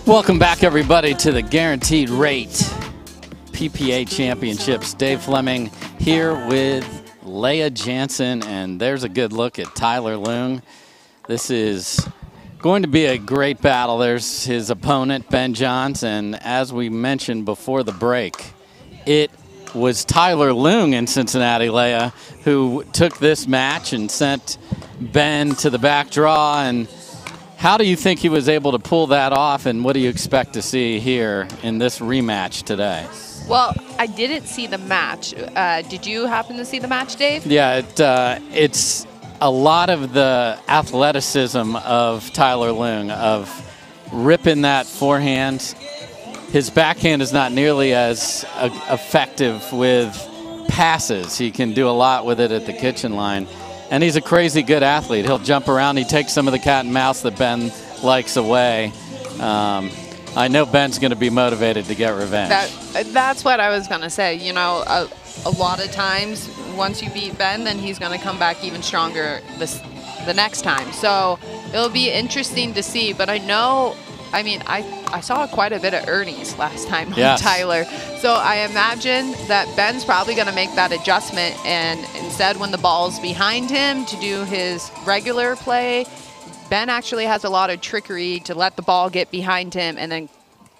Welcome back, everybody, to the Guaranteed Rate PPA Championships. Dave Fleming here with Leah Jansen, and there's a good look at Tyler Loong. This is going to be a great battle. There's his opponent, Ben Johns, and as we mentioned before the break, it was Tyler Loong in Cincinnati, Leah, who took this match and sent Ben to the back draw. And how do you think he was able to pull that off, and what do you expect to see here in this rematch today? Well, I didn't see the match. Did you happen to see the match, Dave? Yeah, it's a lot of the athleticism of Tyler Loong, of ripping that forehand. His backhand is not nearly as effective with passes. He can do a lot with it at the kitchen line. And he's a crazy good athlete. He'll jump around. He takes some of the cat and mouse that Ben likes away. I know Ben's going to be motivated to get revenge. That's what I was going to say. You know, a lot of times, once you beat Ben, then he's going to come back even stronger the next time. So it'll be interesting to see. But I know, I mean, I saw quite a bit of Ernie's last time on Tyler. So I imagine that Ben's probably going to make that adjustment, and instead when the ball's behind him to do his regular play, Ben actually has a lot of trickery to let the ball get behind him and then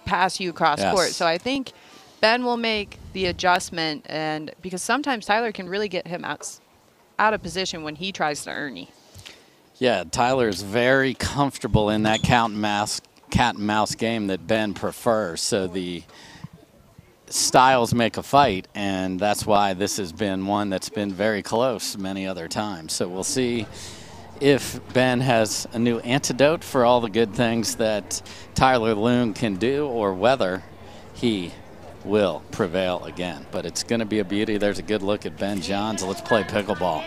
pass you across court. So I think Ben will make the adjustment, and because sometimes Tyler can really get him out of position when he tries to Ernie. Yeah, Tyler's very comfortable in that cat and mouse game that Ben prefers. So the styles make a fight, and that's why this has been one that's been very close many other times. So we'll see if Ben has a new antidote for all the good things that Tyler Loong can do, or whether he will prevail again. But it's going to be a beauty. There's a good look at Ben Johns. Let's play pickleball.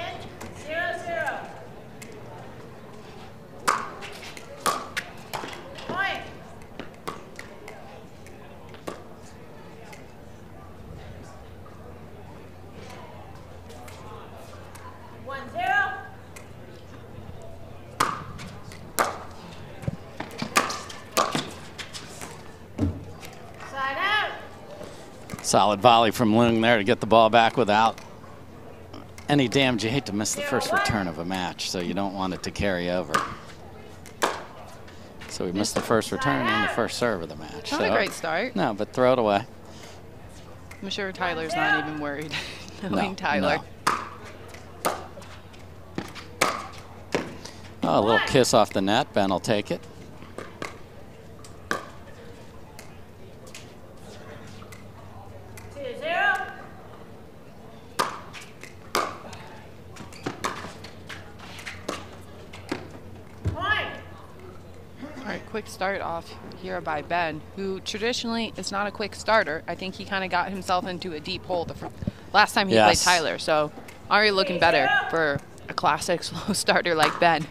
Solid volley from Loong there to get the ball back without any damage. You hate to miss the first return of a match, so you don't want it to carry over. So we missed the first return and the first serve of the match. Not a great start. No, but throw it away. I'm sure Tyler's not even worried, knowing Tyler. No. Oh, a little kiss off the net. Ben will take it. Quick start off here by Ben, who traditionally is not a quick starter. I think he kind of got himself into a deep hole the last time he played Tyler. So already looking better for a classic slow starter like Ben.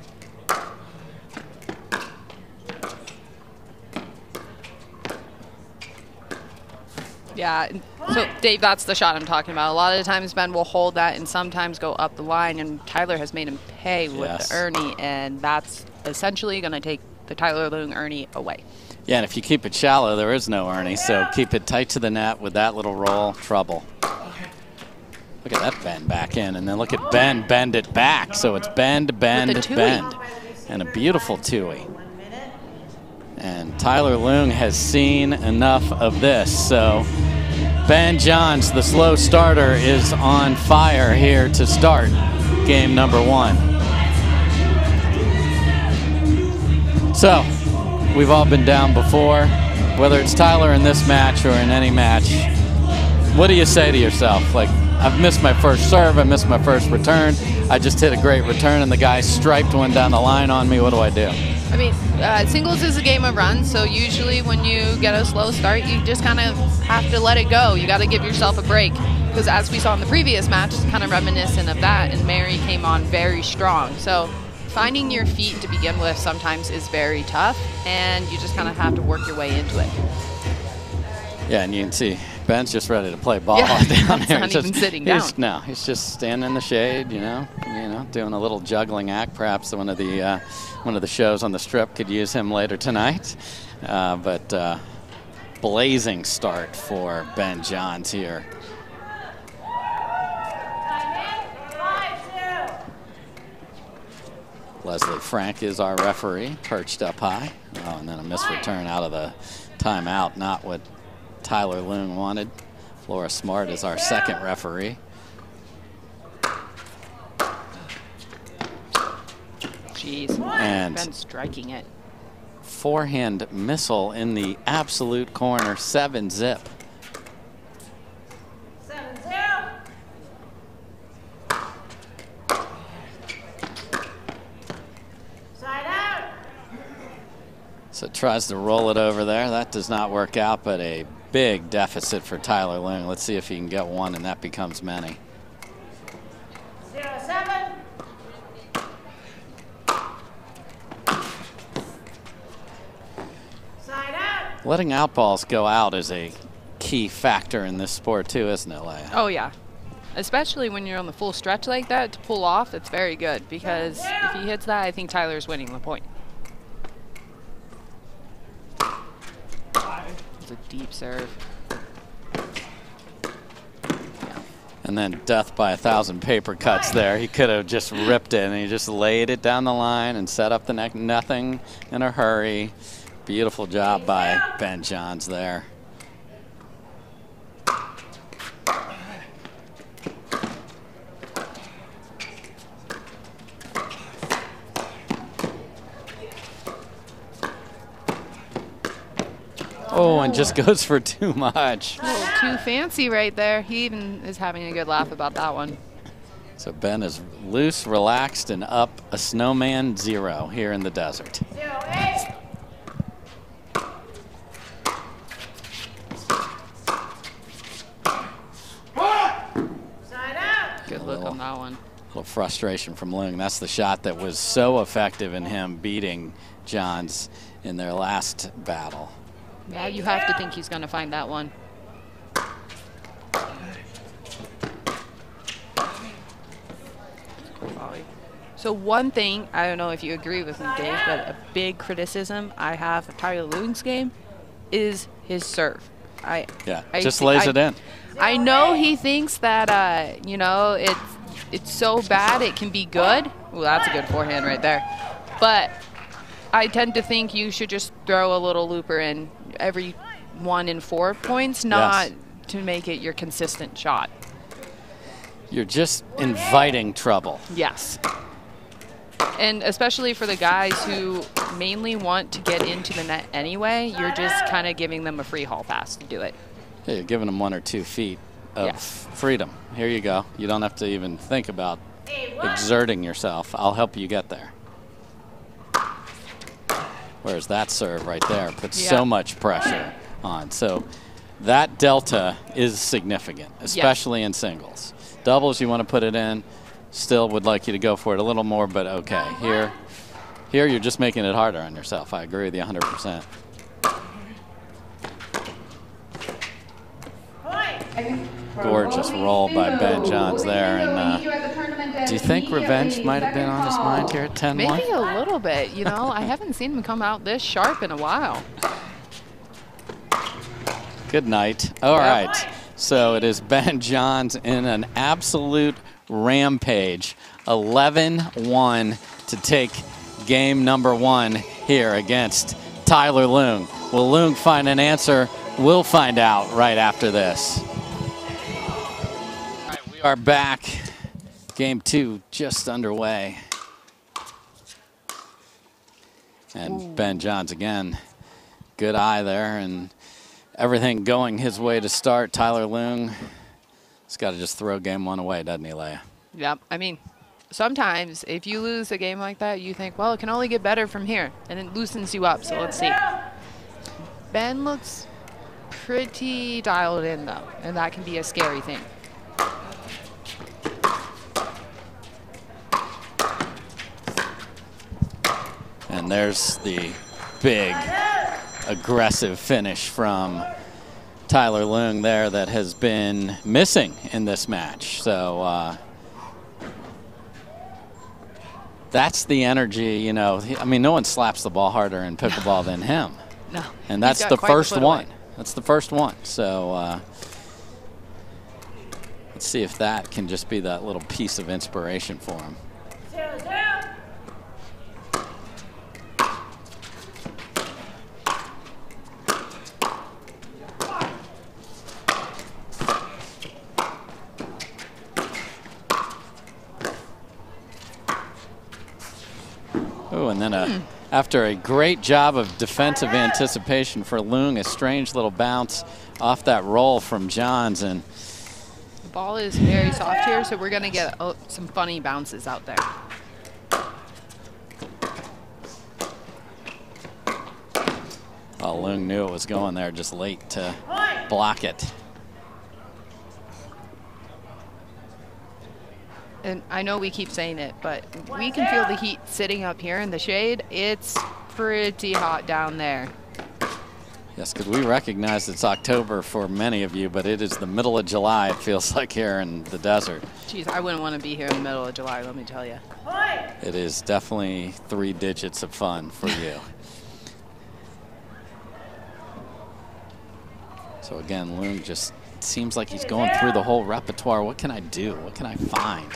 Yeah, so Dave, that's the shot I'm talking about. A lot of the times Ben will hold that and sometimes go up the line, and Tyler has made him pay with the Ernie, and that's essentially going to take the Tyler Loong Ernie away. Yeah, and if you keep it shallow, there is no Ernie, so keep it tight to the net with that little roll, trouble. Look at that bend back in, and then look at Ben bend it back. So it's bend, bend, bend, and a beautiful two-way. And Tyler Loong has seen enough of this, so Ben Johns, the slow starter, is on fire here to start game number one. So, we've all been down before, whether it's Tyler in this match or in any match. What do you say to yourself? Like, I've missed my first serve, I missed my first return, I just hit a great return and the guy striped one down the line on me, what do I do? I mean, singles is a game of runs, so usually when you get a slow start, you just kind of have to let it go. You got to give yourself a break, because as we saw in the previous match, it's kind of reminiscent of that, and Mary came on very strong. So finding your feet to begin with sometimes is very tough, and you just kind of have to work your way into it. Yeah, and you can see Ben's just ready to play ball down there. Not even sitting down. No, he's just standing in the shade, you know, doing a little juggling act. Perhaps one of the shows on the Strip could use him later tonight. but blazing start for Ben Johns here. Leslie Frank is our referee, perched up high. Oh, and then a missed return out of the timeout, not what Tyler Loong wanted. Laura Smart is our second referee. Jeez, and Ben striking it. Forehand missile in the absolute corner, 7-zip. 7-0. Side out. So tries to roll it over there. That does not work out, but a big deficit for Tyler Loong. Let's see if he can get one, and that becomes many. 0-7. Side out. Letting out balls go out is a key factor in this sport too, isn't it, Leia? Oh yeah, especially when you're on the full stretch like that, to pull off, it's very good, because if he hits that, I think Tyler's winning the point. It's a deep serve. And then death by 1,000 paper cuts there. He could have just ripped it, and he just laid it down the line and set up the neck. Nothing in a hurry. Beautiful job by Ben Johns there. Oh, and just goes for too much. A little too fancy right there. He even is having a good laugh about that one. So Ben is loose, relaxed, and up a snowman 0 here in the desert. 0-8. Side out. Good look on that one. A little frustration from Loong. That's the shot that was so effective in him beating Johns in their last battle. Yeah, you have to think he's going to find that one. So one thing, I don't know if you agree with me, Dave, but a big criticism I have of Tyler Loong's game is his serve. Just lays it in. I know he thinks that, you know, it's so bad it can be good. Well, that's a good forehand right there. But I tend to think you should just throw a little looper in every 1 in 4 points, not to make it your consistent shot. You're just inviting trouble. Yes. And especially for the guys who mainly want to get into the net anyway, you're just kind of giving them a free hall pass to do it. Yeah, you're giving them 1 or 2 feet of freedom. Here you go. You don't have to even think about exerting yourself. I'll help you get there. Whereas that serve right there puts so much pressure on. So that delta is significant, especially in singles. Doubles, you want to put it in. Still would like you to go for it a little more, but okay. Here you're just making it harder on yourself. I agree with you 100%. Gorgeous roll by Ben Johns there. And do you think revenge might have been on his mind here at 10-1? Maybe a little bit. You know, I haven't seen him come out this sharp in a while. Good night. All right. So it is Ben Johns in an absolute rampage. 11-1 to take game number 1 here against Tyler Loong. Will Loong find an answer? We'll find out right after this. All right, we are back. Game 2 just underway. And Ben Johns again. Good eye there, and everything going his way to start. Tyler Loong has got to just throw game 1 away, doesn't he, Leia? Yep. I mean, sometimes if you lose a game like that, you think, well, it can only get better from here, and it loosens you up. So let's see. Ben looks pretty dialed in, though, and that can be a scary thing. And there's the big, aggressive finish from Tyler Loong there that has been missing in this match. So that's the energy, you know. I mean, no one slaps the ball harder in pickleball than him. No. And that's the first one. That's the first one. So let's see if that can just be that little piece of inspiration for him. 0-0. Oh, and then after a great job of defensive anticipation for Loong, a strange little bounce off that roll from Johns. And the ball is very soft here, so we're going to get some funny bounces out there. well, Loong knew it was going there, just late to block it. And I know we keep saying it, but we can feel the heat sitting up here in the shade. It's pretty hot down there. Yes, because we recognize it's October for many of you, but it is the middle of July, it feels like, here in the desert. Geez, I wouldn't want to be here in the middle of July, let me tell you. It is definitely 3 digits of fun for you. So again, Loong just seems like he's going through the whole repertoire. What can I do? What can I find?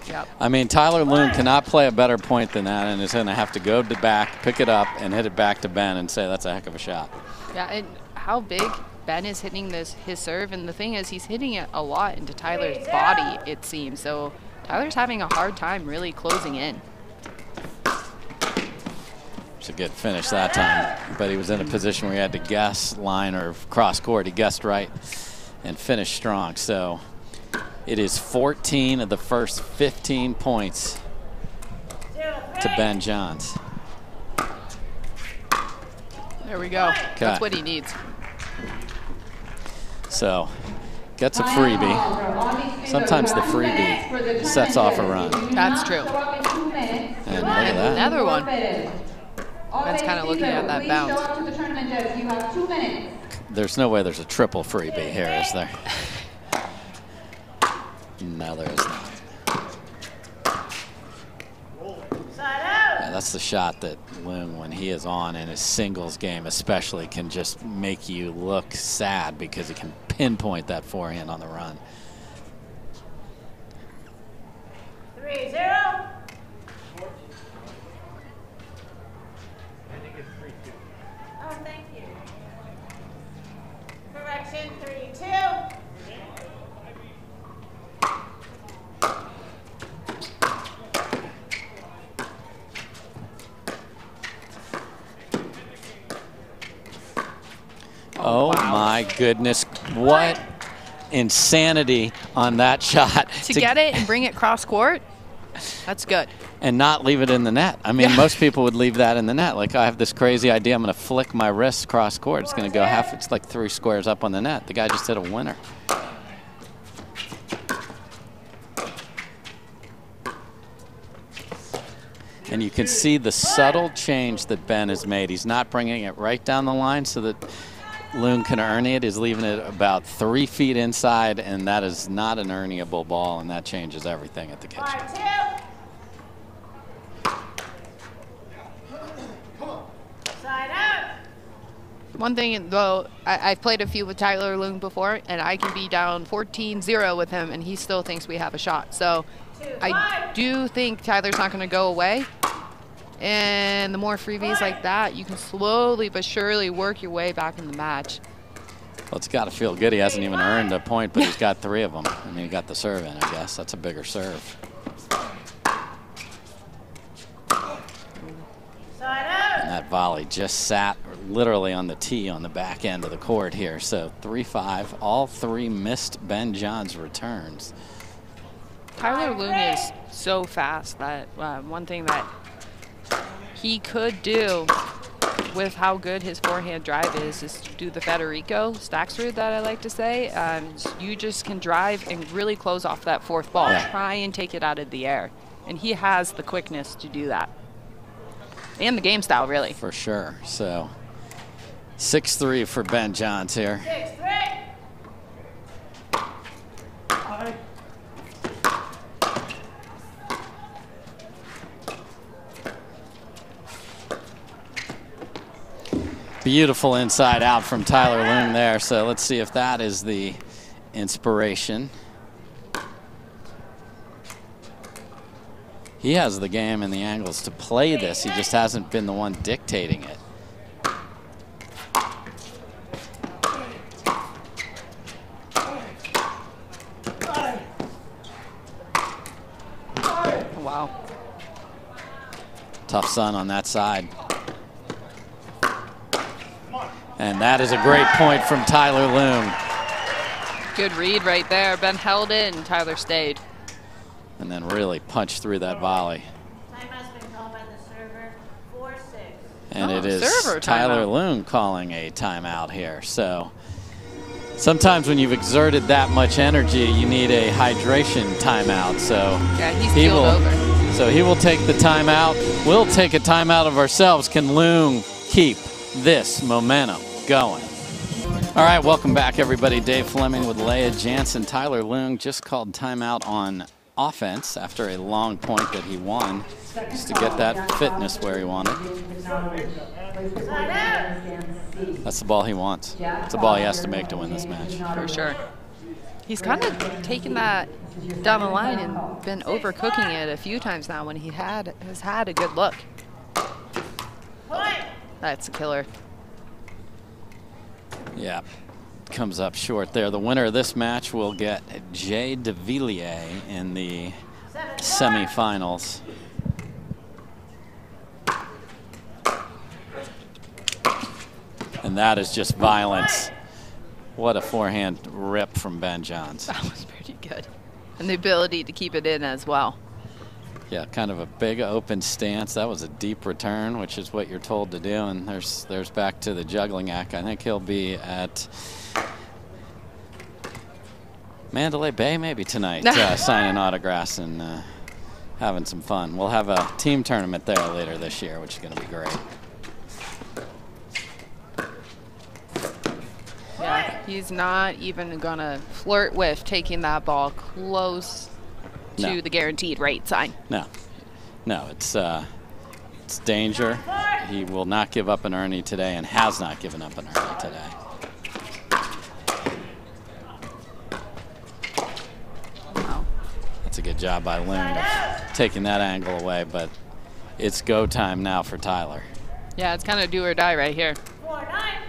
Yep. I mean, Tyler Loong cannot play a better point than that, and is going to have to go to back, pick it up, and hit it back to Ben and say that's a heck of a shot. Yeah, and how big Ben is hitting his serve, and the thing is he's hitting it a lot into Tyler's body, it seems. So Tyler's having a hard time really closing in. It's a good finish that time, but he was in a position where he had to guess line or cross court. He guessed right and finished strong. So it is 14 of the first 15 points to Ben Johns. There we go. Okay. That's what he needs. So gets a freebie. Sometimes the freebie sets off a run. That's true. And look at that. Another one. Ben's kind of looking at that bounce. There's no way there's a triple freebie here, is there? No, there is not. Yeah, that's the shot that Loong, when he is on in his singles game especially, can just make you look sad because he can pinpoint that forehand on the run. 3-0. Oh, thank you. Correction, 3-2. Oh my goodness, what insanity on that shot. To get it and bring it cross court, that's good. And not leave it in the net. I mean, most people would leave that in the net. Like, I have this crazy idea, I'm going to flick my wrist cross court. It's going to go half, it's like 3 squares up on the net. The guy just hit a winner. And you can see the subtle change that Ben has made. He's not bringing it right down the line so that Loong can earn it. He's leaving it about 3 feet inside, and that is not an earnable ball, and that changes everything at the kitchen. 5-2. Side out. One thing, though, I've played a few with Tyler Loong before, and I can be down 14-0 with him, and he still thinks we have a shot. So I do think Tyler's not going to go away. And the more freebies like that, you can slowly but surely work your way back in the match. Well, it's got to feel good. He hasn't even earned a point, but he's got 3 of them. I mean, he got the serve in, I guess. That's a bigger serve. And that volley just sat literally on the tee on the back end of the court here. So 3-5, all 3 missed Ben Johns returns. Tyler Loong is so fast that one thing that he could do with how good his forehand drive is do the Federico Staxford that I like to say. You just can drive and really close off that 4th ball. Yeah. Try and take it out of the air. And he has the quickness to do that. And the game style, really. For sure. So 6-3 for Ben Johns here. 6-3. Beautiful inside out from Tyler Loong there. So let's see if that is the inspiration. He has the game and the angles to play this. He just hasn't been the one dictating it. Wow. Tough sun on that side. And that is a great point from Tyler Loong. Good read right there. Ben held it and Tyler stayed. And then really punched through that volley. Timeout's been called by the server, 4-6. And it is server Tyler timeout. Loong calling a timeout here. So sometimes when you've exerted that much energy, you need a hydration timeout. So Yeah, he's keeled over. So he will take the timeout. We'll take a timeout of ourselves. Can Loong keep this momentum going? All right, welcome back, everybody. Dave Fleming with Leah Jansen. Tyler Loong just called timeout on offense after a long point that he won, just to get that fitness where he wanted. That's the ball he wants. It's the ball he has to make to win this match. For sure. He's kind of taken that down the line and been overcooking it a few times now when he has had a good look. That's a killer. Yeah, comes up short there. The winner of this match will get Jay DeVilliers in the semifinals. And that is just violence. What a forehand rip from Ben Johns. That was pretty good. And the ability to keep it in as well. Yeah, kind of a big open stance. That was a deep return, which is what you're told to do. And there's back to the juggling act. I think he'll be at Mandalay Bay maybe tonight, signing autographs and having some fun. We'll have a team tournament there later this year, which is going to be great. Yeah, he's not even going to flirt with taking that ball close to the guaranteed rate sign. No, it's danger. He will not give up an earnie today and has not given up an earnie today. Wow. That's a good job by Loong of taking that angle away, but it's go time now for Tyler. Yeah, it's kind of do or die right here. 4-9.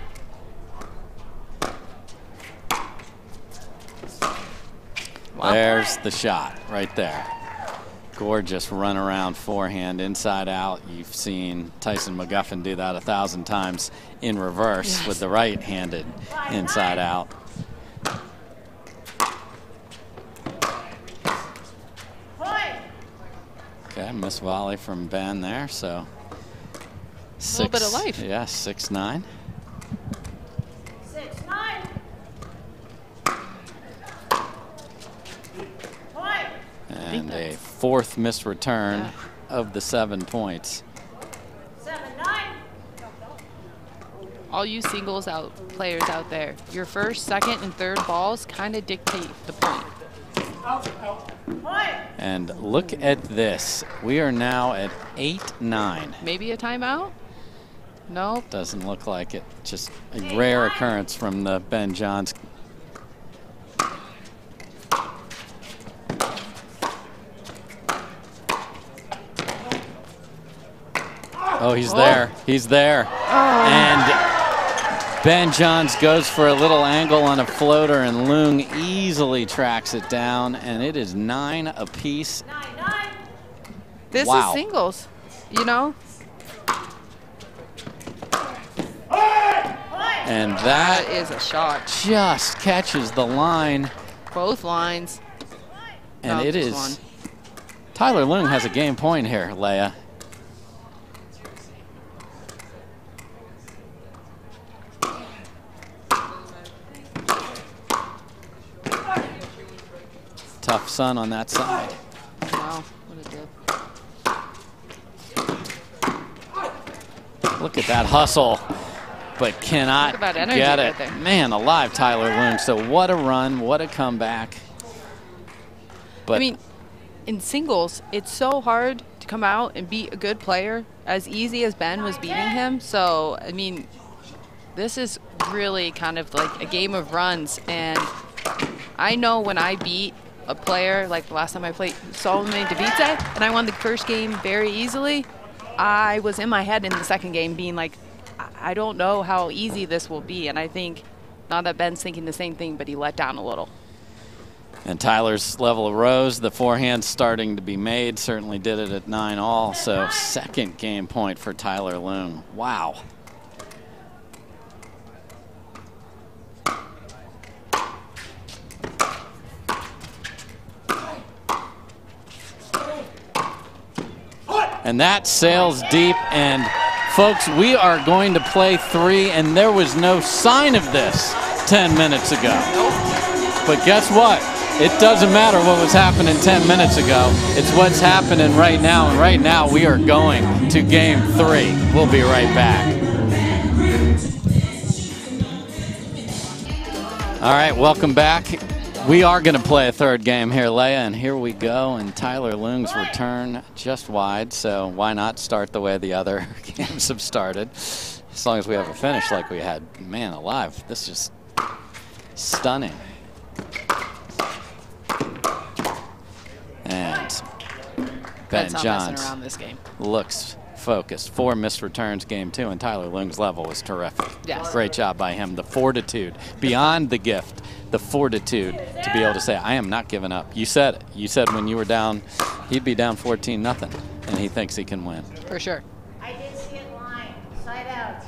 Wow. There's the shot right there. Gorgeous run around forehand, inside out. You've seen Tyson McGuffin do that 1,000 times in reverse with the right-handed inside out. Okay, miss volley from Ben there, so a little bit of life. Yeah, 6-9. 6-9. And a fourth missed return of the 7 points. 7-9. All you singles players out there, your first, second, and third balls kind of dictate the point. And look at this. We are now at 8-9. Maybe a timeout? Nope. Doesn't look like it. Just a rare occurrence from the Ben Johns. Oh, he's there. He's there. And Ben Johns goes for a little angle on a floater, and Loong easily tracks it down, and it is 9 apiece. 9-9. This Wow. is singles, you know? And That that is a shot. just catches the line, Both lines. and No, it just is. one. Tyler Loong has a game point here, Leah. Tough sun on that side. Wow, what a dip. Look at that hustle, but cannot Look at that energy get right it. there. Man alive, Tyler Loong. So what a run, what a comeback. But I mean, in singles, it's so hard to come out and beat a good player as easy as Ben was beating him. So, I mean, this is really kind of like a game of runs. And I know when I beat a player, like the last time I played Solomon Davidze, and I won the first game very easily, I was in my head in the second game being like, I don't know how easy this will be. And I think now that Ben's thinking the same thing, but he let down a little. And Tyler's level rose. The forehand's starting to be made. Certainly did it at 9-all. So second game point for Tyler Loong. Wow. And that sails deep. And folks, we are going to play 3, and there was no sign of this 10 minutes ago. But guess what? It doesn't matter what was happening 10 minutes ago. It's what's happening right now. And right now we are going to game 3. We'll be right back. All right, welcome back. We are going to play a third game here, Leia, and here we go. And Tyler Loong's return just wide, so why not start the way the other games have started? As long as we have a finish like we had. Man alive, this is stunning. And Ben Johns around this game. looks focused. 4 missed returns game 2, and Tyler Loong's level was terrific. Yes. Great job by him. The fortitude, beyond the gift, the fortitude to be able to say, I am not giving up. You said it. You said when you were down, he'd be down 14-0, and he thinks he can win. For sure. I did see it line, side out.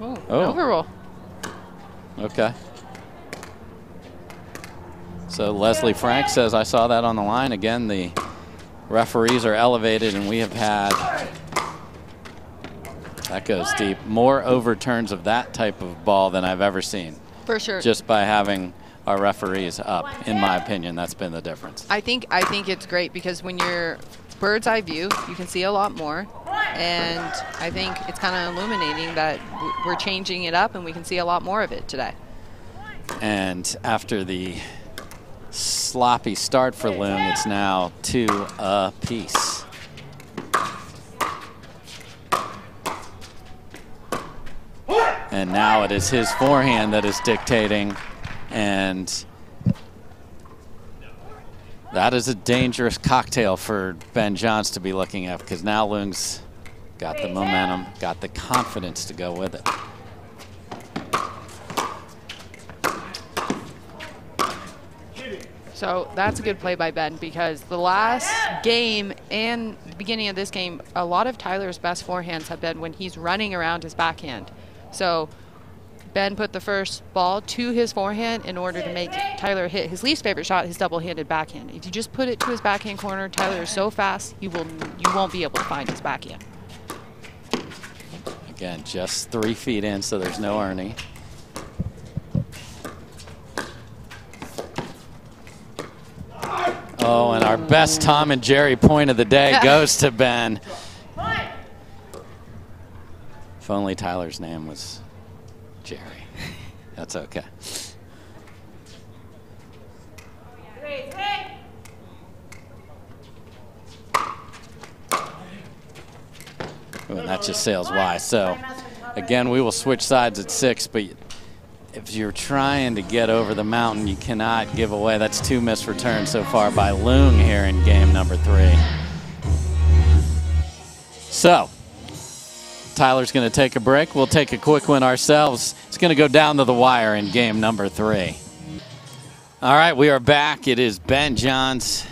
Ooh, Oh. overroll. Okay. So Leslie Frank says, I saw that on the line. Again, the referees are elevated, and we have had, that goes deep, more overturns of that type of ball than I've ever seen. For sure. Just by having our referees up, in my opinion, that's been the difference. I think it's great because when you're bird's eye view, you can see a lot more. And I think it's kind of illuminating that we're changing it up and we can see a lot more of it today. And after the sloppy start for Loong, it's now 2 apiece. And now it is his forehand that is dictating, and that is a dangerous cocktail for Ben Johns to be looking at, because now Loong's got the momentum, got the confidence to go with it. So that's a good play by Ben, because the last game and the beginning of this game, a lot of Tyler's best forehands have been when he's running around his backhand. So Ben put the first ball to his forehand in order to make Tyler hit his least favorite shot, his double-handed backhand. If you just put it to his backhand corner, Tyler is so fast, you won't be able to find his backhand. Again, just 3 feet in, so there's no Ernie. Oh, and our best Tom and Jerry point of the day goes to Ben. If only Tyler's name was Jerry. That's okay. 3, 3. Ooh, and that just sails wide. So, again, we will switch sides at 6, but if you're trying to get over the mountain, you cannot give away. That's 2 missed returns so far by Loong here in game number 3. So, Tyler's going to take a break. We'll take a quick one ourselves. It's going to go down to the wire in game number 3. All right, we are back. It is Ben Johns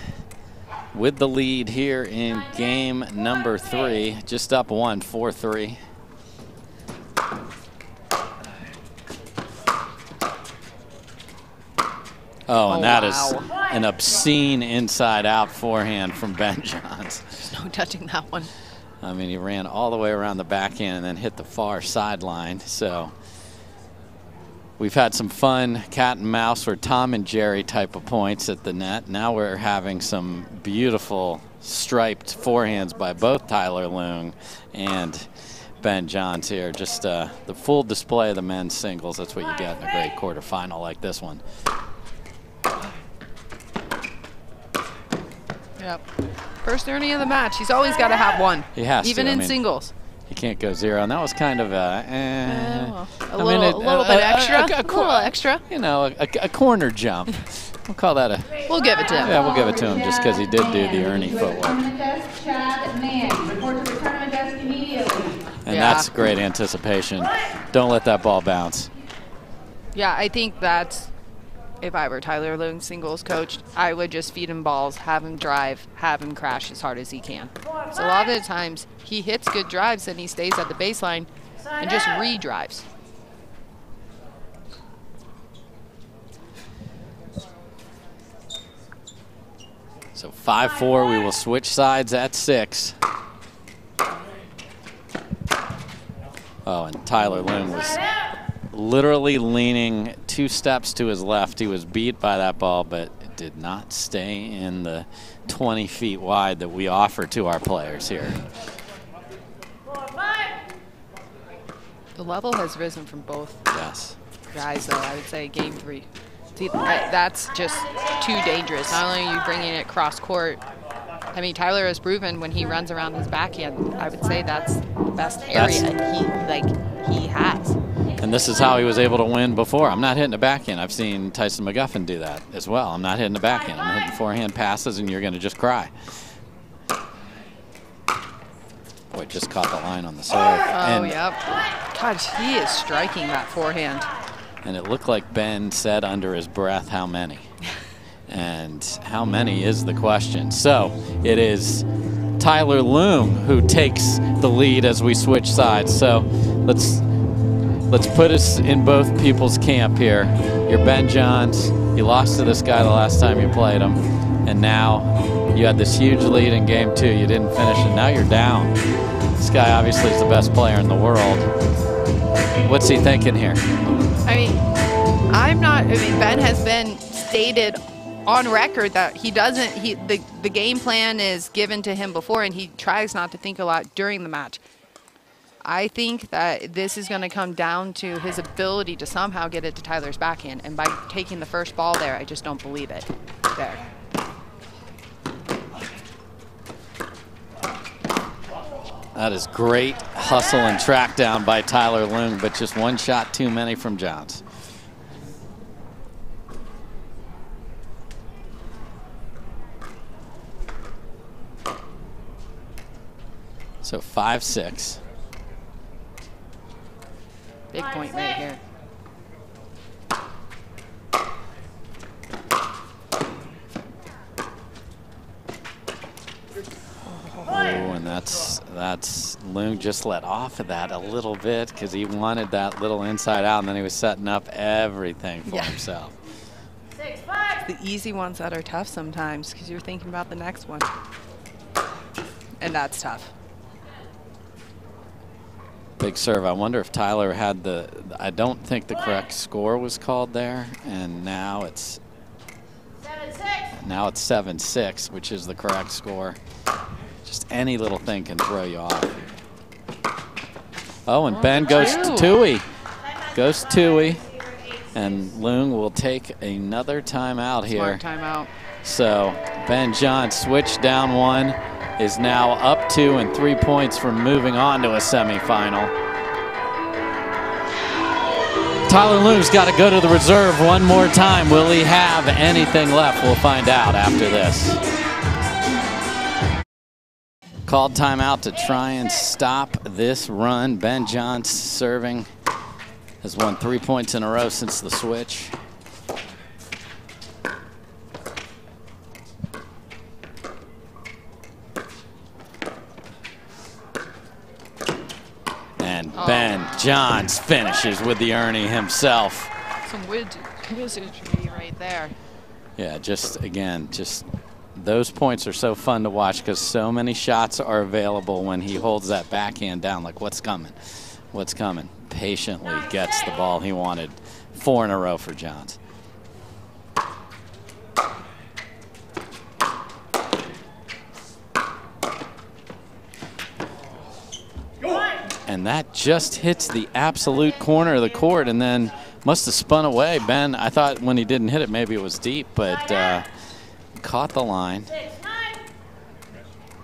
with the lead here in game number 3. Just up 1, 4-3. Oh, and that is an obscene inside-out forehand from Ben Johns. There's no touching that one. I mean, he ran all the way around the backhand and then hit the far sideline. So we've had some fun cat and mouse or Tom and Jerry type of points at the net. Now we're having some beautiful striped forehands by both Tyler Loong and Ben Johns here. Just the full display of the men's singles. That's what you get in a great quarterfinal like this one. Yep. First Ernie of the match. He's always got to have one. He has even to. in I mean, singles. You can't go 0. And that was kind of a little bit extra. A little extra. You know, a corner jump. We'll call that a. We'll give it to him. Yeah, we'll give it to him just because he did do the Ernie footwork. And that's great anticipation. Don't let that ball bounce. Yeah, I think that's, if I were Tyler Loong singles coach, I would just feed him balls, have him drive, have him crash as hard as he can. So a lot of the times he hits good drives and he stays at the baseline and just re-drives. So 5-4, we will switch sides at 6. Oh, and Tyler Loong was literally leaning 2 steps to his left. He was beat by that ball, but it did not stay in the 20 feet wide that we offer to our players here. The level has risen from both Yes. guys, though, I would say game 3. See, that's just too dangerous. Not only are you bringing it cross court, I mean, Tyler has proven when he runs around his backhand, I would say that's the best area he has. And this is how he was able to win before. I'm not hitting a backhand. I've seen Tyson McGuffin do that as well. I'm not hitting a backhand. I'm hitting forehand passes, and you're going to just cry. Boy, just caught the line on the serve. Oh, yep. God, he is striking that forehand. And it looked like Ben said under his breath, how many? And how many is the question. So it is Tyler Loong who takes the lead as we switch sides. So let's put us in both people's camp here. You're Ben Johns. You lost to this guy the last time you played him. And now you had this huge lead in game 2. You didn't finish, and now you're down. This guy obviously is the best player in the world. What's he thinking here? I mean, Ben has been stated on record that he doesn't, the game plan is given to him before, and he tries not to think a lot during the match. I think that this is going to come down to his ability to somehow get it to Tyler's backhand, and by taking the first ball there, I just don't believe it there. That is great hustle and track down by Tyler Loong, but just one shot too many from Johns. So 5-6. Big point right here. Oh, and that's Loong just let off of that a little bit because he wanted that little inside out, and then he was setting up everything for himself. The easy ones that are tough sometimes because you're thinking about the next one. And that's tough. Big serve. I wonder if Tyler had I don't think the correct score was called there, and now it's 7-6, which is the correct score. Just any little thing can throw you off. Oh, and Ben goes to Tui. Goes Tui, and Loong will take another timeout here. Smart timeout. So Ben Johns switched down 1, is now up 2 and 3 points from moving on to a semifinal. Tyler Loong's got to go to the reserve one more time. Will he have anything left? We'll find out after this. Called timeout to try and stop this run. Ben Johns serving, has won 3 points in a row since the switch. And Ben Johns finishes with the Ernie himself. Some wizardry right there. Yeah, again, those points are so fun to watch because so many shots are available when he holds that backhand down. Like, what's coming? What's coming? Patiently gets the ball he wanted. 4 in a row for Johns. And that just hits the absolute corner of the court and then must have spun away. Ben, I thought when he didn't hit it, maybe it was deep, but caught the line.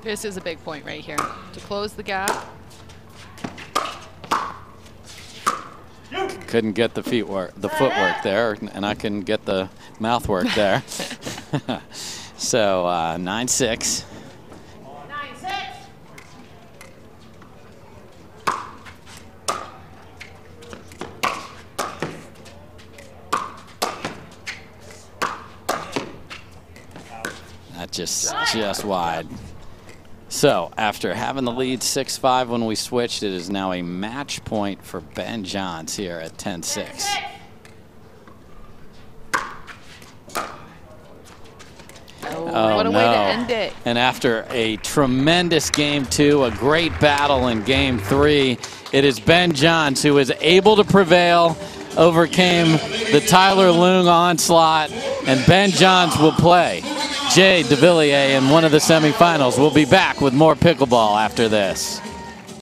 This is a big point right here. To close the gap, Couldn't get the footwork there, and I couldn't get the mouth work there. So 9-6. 9-6. That just wide. So after having the lead 6-5 when we switched, it is now a match point for Ben Johns here at 10-6. Oh, what a way to end it. And after a tremendous game 2, a great battle in game 3, it is Ben Johns who is able to prevail, overcame the Tyler Loong onslaught, and Ben Johns will play Jay DeVilliers in one of the semifinals. We'll be back with more pickleball after this.